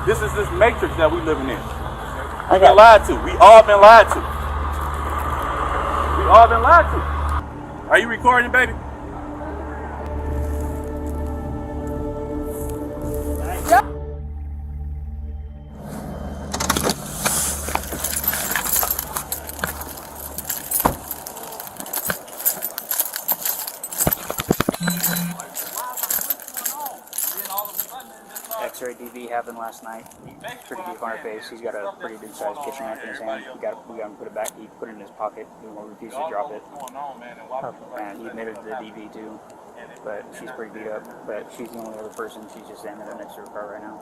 this is this matrix that we living in. We've been lied to. We all been lied to. We all been lied to. Are you recording, baby? X-ray DV happened last night. Pretty deep on her face. He's got a pretty good sized kitchen knife in his hand. We got him put it back. He put it in his pocket. He refused to drop it. And he admitted to the DV too. But she's pretty beat up. But she's the only other person. She's just standing there next to her car right now.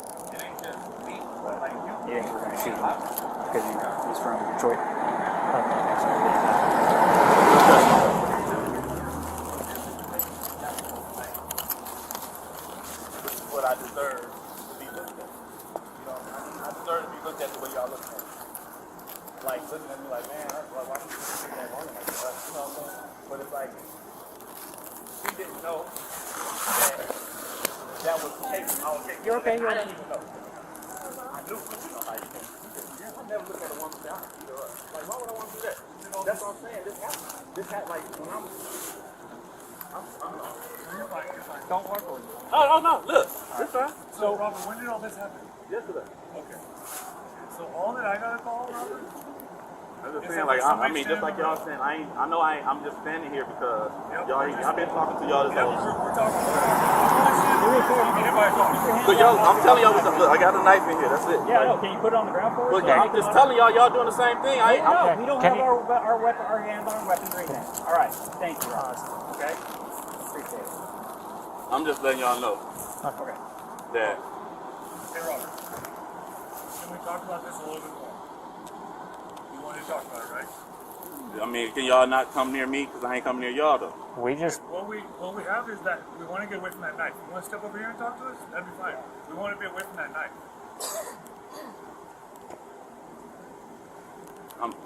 But yeah, we're gonna shoot him because he's from Detroit. What I deserve to be looked at. You know, I deserve to be looked at the way y'all look at me. Like, looking at me like, man, why don't you do that woman like that? You know what I'm saying? But it's like, she didn't know that was taken. You're okay, I didn't even know. I knew, you know, like, I never looked at a woman down and beat her up. Like, why would I want to do that? You know, that's what I'm saying. This happened, like, when I'm Don't work with me. Oh, no, look. This fine. So, Robert, when did all this happen? Yesterday. Okay. So, all that I got to call, Robert? I'm just saying, like, I mean, just like y'all saying, I'm just standing here because I've been talking to y'all this whole time. We're talking about So y'all, I'm telling y'all, look, I got a knife in here, that's it. Yeah, no, can you put it on the ground for us? Look, I'm just telling y'all doing the same thing. We don't have our hands on our weapons right now. All right, thank you, Ross. Okay? Appreciate it. I'm just letting y'all know Okay. that. Hey, Robert, can we talk about this a little bit more? You want to talk about it, right? I mean, can y'all not come near me? Because I ain't coming near y'all, though. We just... What we have is that we want to get away from that knife. You want to step over here and talk to us? That'd be fine. We want to be away from that knife.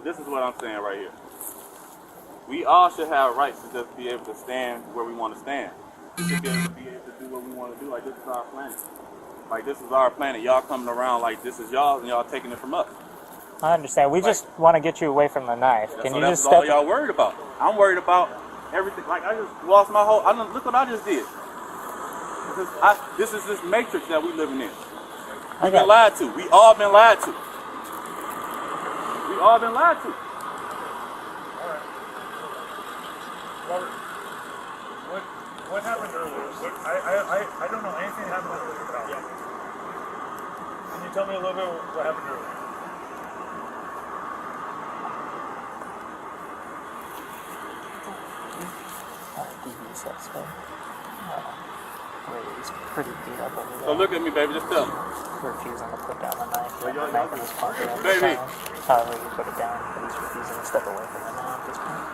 This is what I'm saying right here. We all should have rights to just be able to stand where we want to stand. We should be able to do what we want to do. Like, this is our planet. Like, this is our planet. Y'all coming around like this is y'all, and y'all taking it from us. I understand. We just want to get you away from the knife. Can you just step... That's all y'all worried about. I'm worried about everything. Like, I just lost my whole... look what I just did. This is this matrix that we living in. We've been lied to. We all been lied to. We all been lied to. All right. Robert, what happened earlier? I don't know anything happened earlier about that. Can you tell me a little bit what happened earlier? He's pretty beat up over there. So look at me, baby. Just tell me. Refusing to put down the knife. The knife in his pocket all the Baby. time. However, you put it down, but he's refusing to step away from the knife at this point.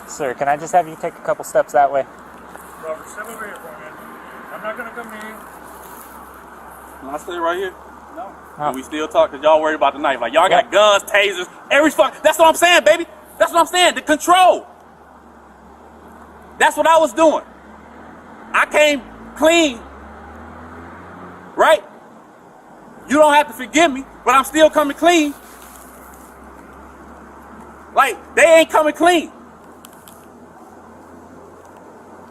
Sir, can I just have you take a couple steps that way? Robert, step over here for a minute. I'm not going to come near you. Can I stay right here? No. And we still talk because y'all worried about the knife. Like, y'all got guns, tasers, every fuck. That's what I'm saying, baby. That's what I'm saying. The control. That's what I was doing. I came clean. Right? You don't have to forgive me, but I'm still coming clean. Like, they ain't coming clean.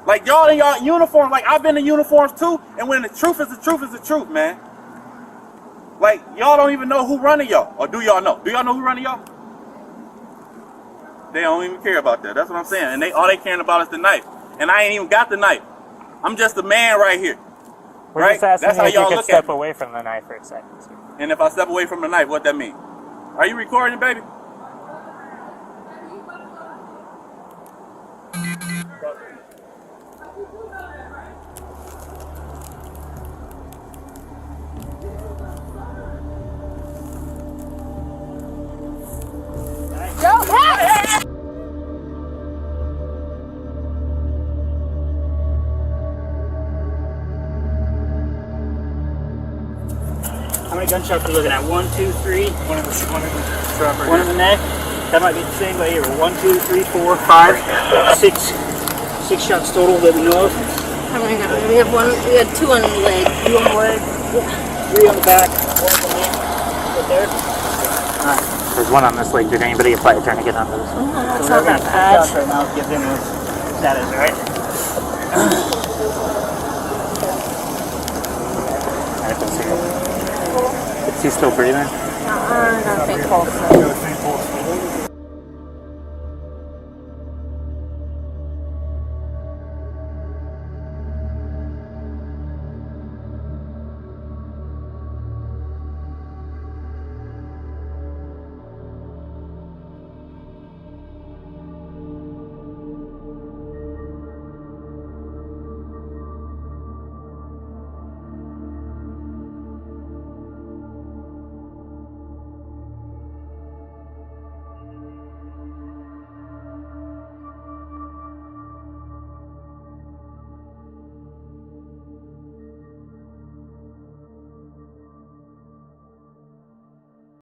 Like, y'all in y'all uniform, like, I've been in uniforms too, and when the truth is the truth is the truth, man. Like, y'all don't even know who running y'all. Or do y'all know? Do y'all know who running y'all? They don't even care about that. That's what I'm saying. And all they caring about is the knife. And I ain't even got the knife. I'm just a man right here. We're just asking you if you could step away from the knife for a second. And if I step away from the knife, what that mean? Are you recording, baby? How many gunshots are we looking at? 1, 2, 3. One in the One in the neck. That might be the same way here. 1, 2, 3, 4, 5, 6. 6 shots total that we know of. How many now? We have one. We had 2 on the leg. 2 on the leg. 3 on the back. 1 on the leg. Right there. Alright. There's 1 on this leg. Did anybody apply a tourniquet on those? Oh, that's not that bad. Right now, give him his status, alright? Is he still breathing? I don't think pulse.